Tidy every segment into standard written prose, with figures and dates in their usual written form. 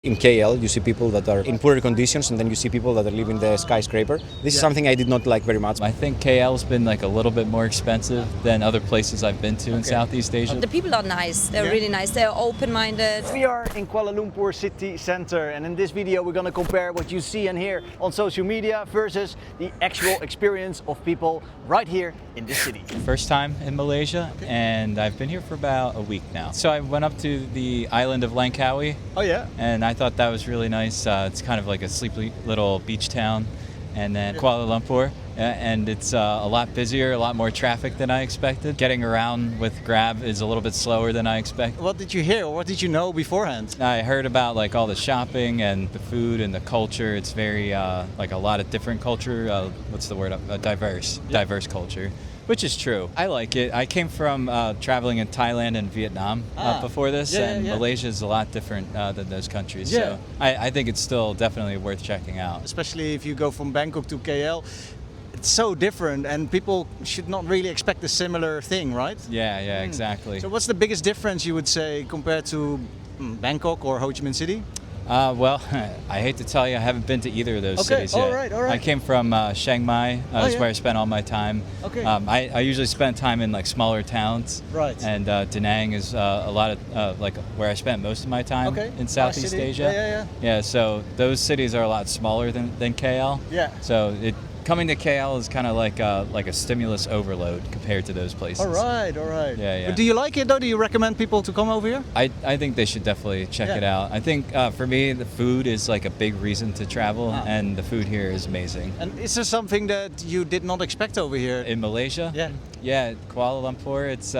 In KL, you see people that are in poorer conditions, and then you see people that are living in the skyscraper. This is something I did not like very much. I think KL's been like a little bit more expensive than other places I've been to in Southeast Asia. The people are nice. They're really nice. They're open-minded. We are in Kuala Lumpur city center, and in this video we're going to compare what you see and hear on social media versus the actual experience of people right here in this city. First time in Malaysia, and I've been here for about a week now. So I went up to the island of Langkawi. Oh yeah? And I thought that was really nice. It's kind of like a sleepy little beach town. And then Kuala Lumpur, and it's a lot busier, a lot more traffic than I expected. Getting around with Grab is a little bit slower than I expected. What did you hear? What did you know beforehand? I heard about like all the shopping and the food and the culture. It's very like a lot of different culture. What's the word? Diverse culture. Which is true. I like it. I came from traveling in Thailand and Vietnam before this, and Malaysia is a lot different than those countries. So I think it's still definitely worth checking out. Especially if you go from Bangkok to KL, it's so different, and people should not really expect a similar thing, right? Yeah, exactly. So what's the biggest difference you would say compared to Bangkok or Ho Chi Minh City? Well, I hate to tell you, I haven't been to either of those cities yet. All right. I came from Chiang Mai. That's where I spent all my time. Okay. I usually spend time in like smaller towns. Right. And Da Nang is a lot of like where I spent most of my time in Southeast Asia. Yeah. So those cities are a lot smaller than KL. Yeah. So coming to KL is kind of like a stimulus overload compared to those places. All right. Yeah. But do you like it though? Do you recommend people to come over here? I think they should definitely check it out. I think for me, the food is like a big reason to travel, and the food here is amazing. And is there something that you did not expect over here? In Malaysia? Yeah, Kuala Lumpur, it's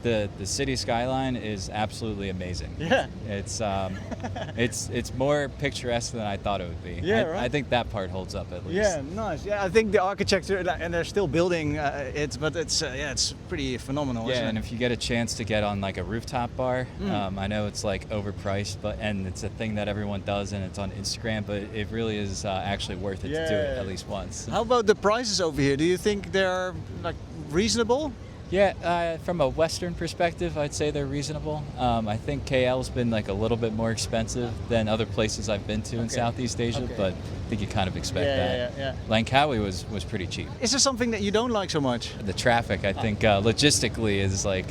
the city skyline is absolutely amazing. Yeah. It's more picturesque than I thought it would be. Yeah, right. I think that part holds up at least. Yeah, nice. Yeah, I think the architecture, and they're still building it, but it's pretty phenomenal. Isn't and it? if you get a chance to get on like a rooftop bar, I know it's like overpriced, and it's a thing that everyone does, and it's on Instagram, but it really is actually worth it to do it at least once. How about the prices over here? Do you think they're like reasonable? Yeah, from a Western perspective, I'd say they're reasonable. I think KL's been like a little bit more expensive than other places I've been to in Southeast Asia, but I think you kind of expect that. Yeah. Langkawi was pretty cheap. Is there something that you don't like so much? The traffic, I think, logistically is like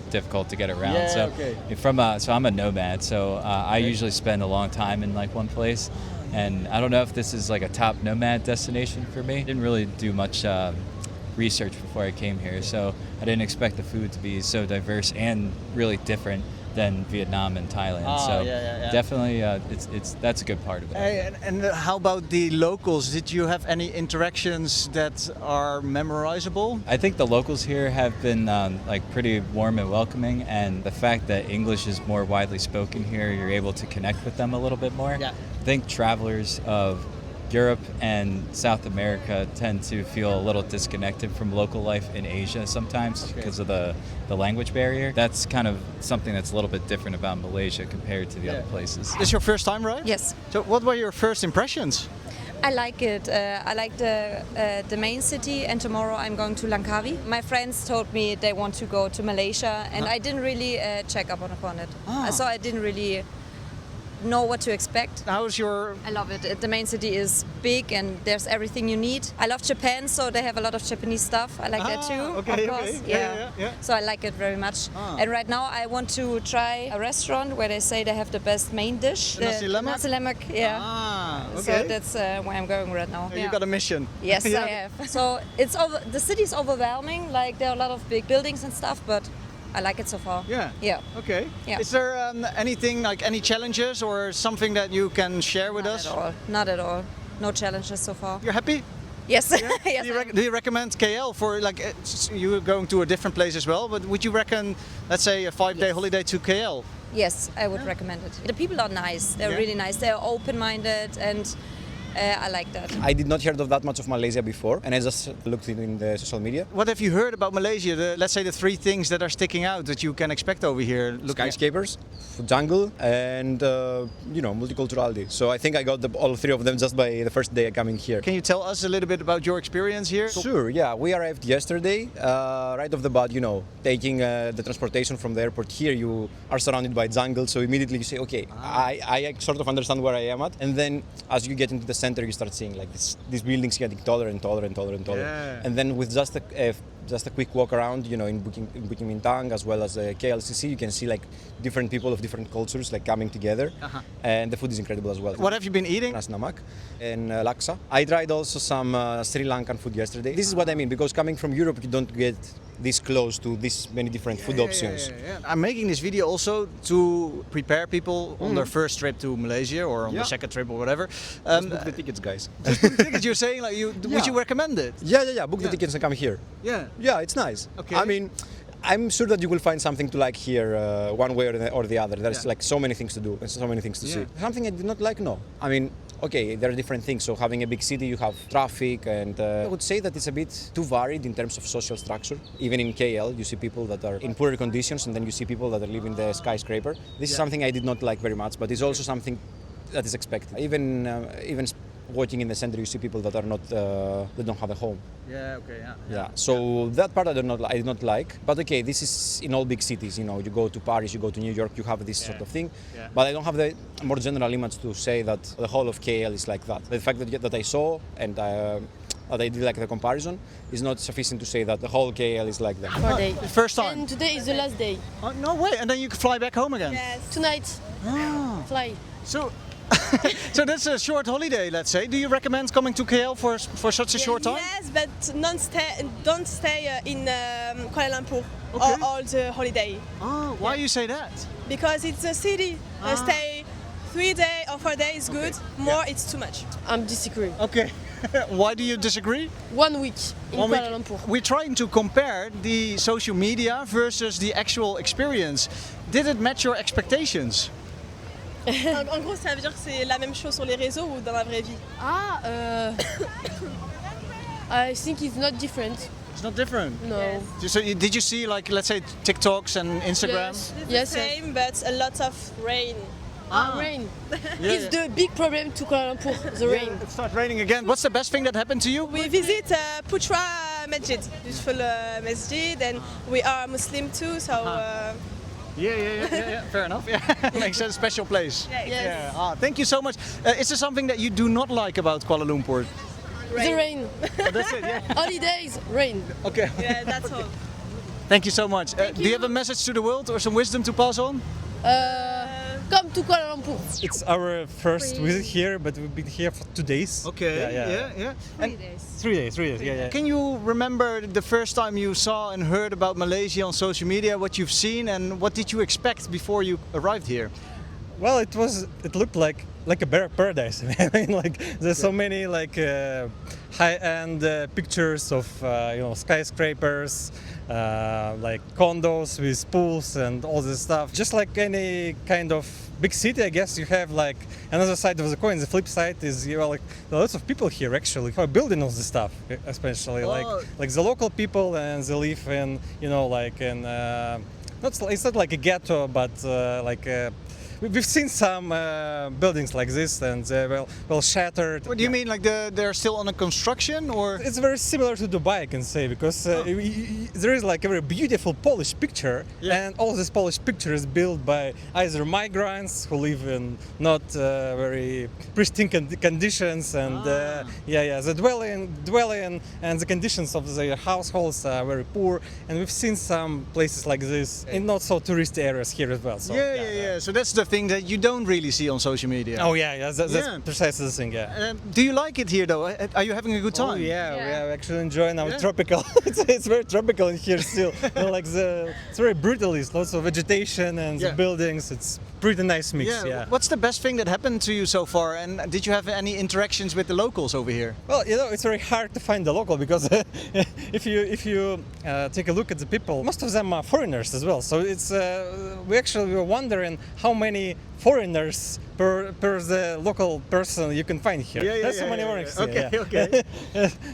difficult to get around. Yeah, So I'm a nomad, so I usually spend a long time in like one place. And I don't know if this is like a top nomad destination for me. Didn't really do much research before I came here, so I didn't expect the food to be so diverse and really different than Vietnam and Thailand. Definitely, that's a good part of it. Hey, and how about the locals? Did you have any interactions that are memorizable? I think the locals here have been like pretty warm and welcoming, and the fact that English is more widely spoken here, you're able to connect with them a little bit more. Yeah. I think travelers of Europe and South America tend to feel a little disconnected from local life in Asia sometimes because of the language barrier. That's kind of something that's a little bit different about Malaysia compared to the other places. This is your first time, right? Yes. So what were your first impressions? I like it. I like the main city, and tomorrow I'm going to Langkawi. My friends told me they want to go to Malaysia, and I didn't really check up upon it. So I didn't really know what to expect. How's your... I love it. The main city is big and there's everything you need. I love Japan, so they have a lot of Japanese stuff. I like that too, of course. Yeah. So I like it very much. And right now I want to try a restaurant where they say they have the best main dish. Nasi lemak? Nasi lemak, So that's where I'm going right now. You got a mission. Yes, I have. So the city's overwhelming. Like there are a lot of big buildings and stuff, but I like it so far. Yeah. Okay. Yeah. Is there anything like any challenges or something that you can share with us? Not at all. No challenges so far. You're happy? Yes. Yes. Do you recommend KL for like you're going to a different place as well? But would you recommend, let's say, a 5-day holiday to KL? Yes, I would recommend it. The people are nice. They're really nice. They're open-minded, and I like that. I did not heard of that much of Malaysia before, and I just looked in the social media. What have you heard about Malaysia? Let's say the three things that are sticking out that you can expect over here. Skyscrapers, jungle, and multiculturality. So I think I got all three of them just by the first day coming here. Can you tell us a little bit about your experience here? Sure, yeah. We arrived yesterday, right off the bat, taking the transportation from the airport here, you are surrounded by jungle, so immediately you say, okay, I sort of understand where I am at. And then as you get into the center, you start seeing like these buildings getting taller and taller and taller and taller. Yeah. And then with just a quick walk around, in Bukit Bintang as well as KLCC, you can see like different people of different cultures like coming together, and the food is incredible as well. What have you been eating? Nasi Namak and laksa. I tried also some Sri Lankan food yesterday. This is what I mean, because coming from Europe, you don't get this close to this many different food options. Yeah. I'm making this video also to prepare people on their first trip to Malaysia or on the second trip or whatever. Just book the tickets, guys. Tickets, you're saying like would you recommend it? Yeah. Book the tickets and come here. Yeah, it's nice. Okay. I mean, I'm sure that you will find something to like here, one way or the other. There's like so many things to do and so many things to see. Something I did not like, no. I mean, okay, there are different things. So having a big city, you have traffic, and I would say that it's a bit too varied in terms of social structure. Even in KL, you see people that are in poorer conditions, and then you see people that are living in the skyscraper. This is something I did not like very much, but it's also something that is expected. Even working in the center, you see people that are not, that don't have a home. Yeah. So that part I did not like. But okay, this is in all big cities. You go to Paris, you go to New York, you have this sort of thing. But I don't have the more general image to say that the whole of KL is like that. The fact that I saw and that I did like the comparison is not sufficient to say that the whole KL is like that. 4 days. First time. And today is the last day. Oh, no way, and then you can fly back home again. Yes. Tonight. Fly. So, so that's a short holiday, let's say. Do you recommend coming to KL for such a short time? Yes, but don't stay in Kuala Lumpur all the holiday. Oh, why you say that? Because it's a city. Stay 3 days or 4 days is good. More, it's too much. I'm disagreeing. Okay. Why do you disagree? 1 week in One Kuala week. Lumpur. We're trying to compare the social media versus the actual experience. Did it match your expectations? En gros, ça veut dire que c'est la même chose sur les réseaux ou dans la vraie vie? I think it's not different. It's not different. No. Yes. So did you see, like, let's say TikToks and Instagram? Yes. It's Yes. the same, but a lot of rain. Rain. Yeah. It's the big problem to Kuala Lumpur, the rain. It starts raining again. What's the best thing that happened to you? We visit Putra Masjid, beautiful masjid, and we are Muslim too, so Yeah. Fair enough. Yeah, makes a special place. yeah, Yes. Yeah. Thank you so much. Is there something that you do not like about Kuala Lumpur? The rain. That's it. Yeah. Holidays, rain. Okay. yeah, that's all. Thank you so much. Do you have a message to the world or some wisdom to pass on? Come to Kuala Lumpur. It's our first visit here, but we've been here for 2 days. Okay. Yeah. And 3 days. Yeah. can you remember the first time you saw and heard about Malaysia on social media? What you've seen and what did you expect before you arrived here? Well, it looked like a paradise. I mean, like there's so many like high-end pictures of skyscrapers, like condos with pools and all this stuff. Just like any kind of big city, I guess you have like another side of the coin. The flip side is like lots of people here actually who are building all this stuff, especially like the local people, and they live in like in it's not like a ghetto, but like. We've seen some buildings like this, and they're well shattered. What do you mean, like they're still under construction, or? It's very similar to Dubai, I can say, because there is like a very beautiful polished picture, and all this polished picture is built by either migrants who live in not very pristine conditions, and the dwelling, and the conditions of their households are very poor. And we've seen some places like this in not so touristy areas here as well. So, Yeah. So that's the thing that you don't really see on social media. Oh yeah, that's precisely the thing. Yeah. Do you like it here though? Are you having a good time? Oh yeah, we are actually enjoying. Now it's tropical. it's very tropical in here still. It's very brutalist. Lots of vegetation and the buildings. It's pretty nice mix. Yeah. What's the best thing that happened to you so far? And did you have any interactions with the locals over here? Well, you know, it's very hard to find the local because if you take a look at the people, most of them are foreigners as well. So it's we actually were wondering how many foreigners per the local person you can find here. There's so many foreigners. Okay.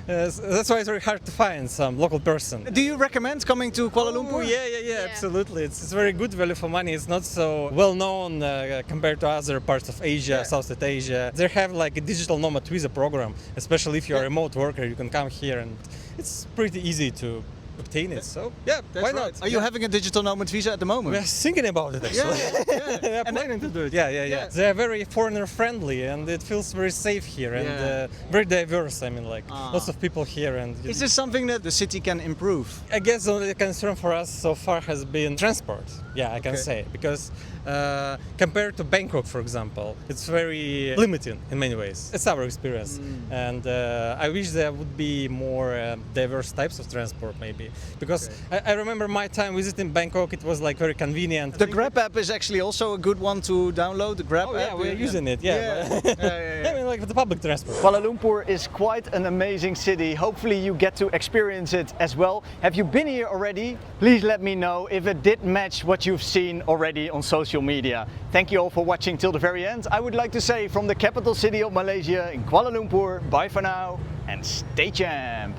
That's why it's very hard to find some local person. Do you recommend coming to Kuala Lumpur? Oh, yeah, absolutely. It's very good value for money. It's not so well known compared to other parts of Asia, Southeast Asia. They have like a digital nomad visa program, especially if you're a remote worker, you can come here and it's pretty easy to obtain it. So why not? Are you having a digital nomad visa at the moment? We're thinking about it actually. We're planning to do it. Yeah. They are very foreigner friendly and it feels very safe here and very diverse. I mean, like lots of people here. And is this something that the city can improve? I guess the only concern for us so far has been transport. Yeah, I can say, because compared to Bangkok, for example, it's very limiting in many ways. It's our experience, and I wish there would be more diverse types of transport, maybe. Because I remember my time visiting Bangkok, it was like very convenient. The Grab app is actually also a good one to download. The Grab app. Yeah, we're using it. I mean, like with the public transport. Kuala Lumpur is quite an amazing city. Hopefully, you get to experience it as well. Have you been here already? Please let me know if it did match what you've seen already on social media. Thank you all for watching till the very end. I would like to say from the capital city of Malaysia in Kuala Lumpur, bye for now and stay champ.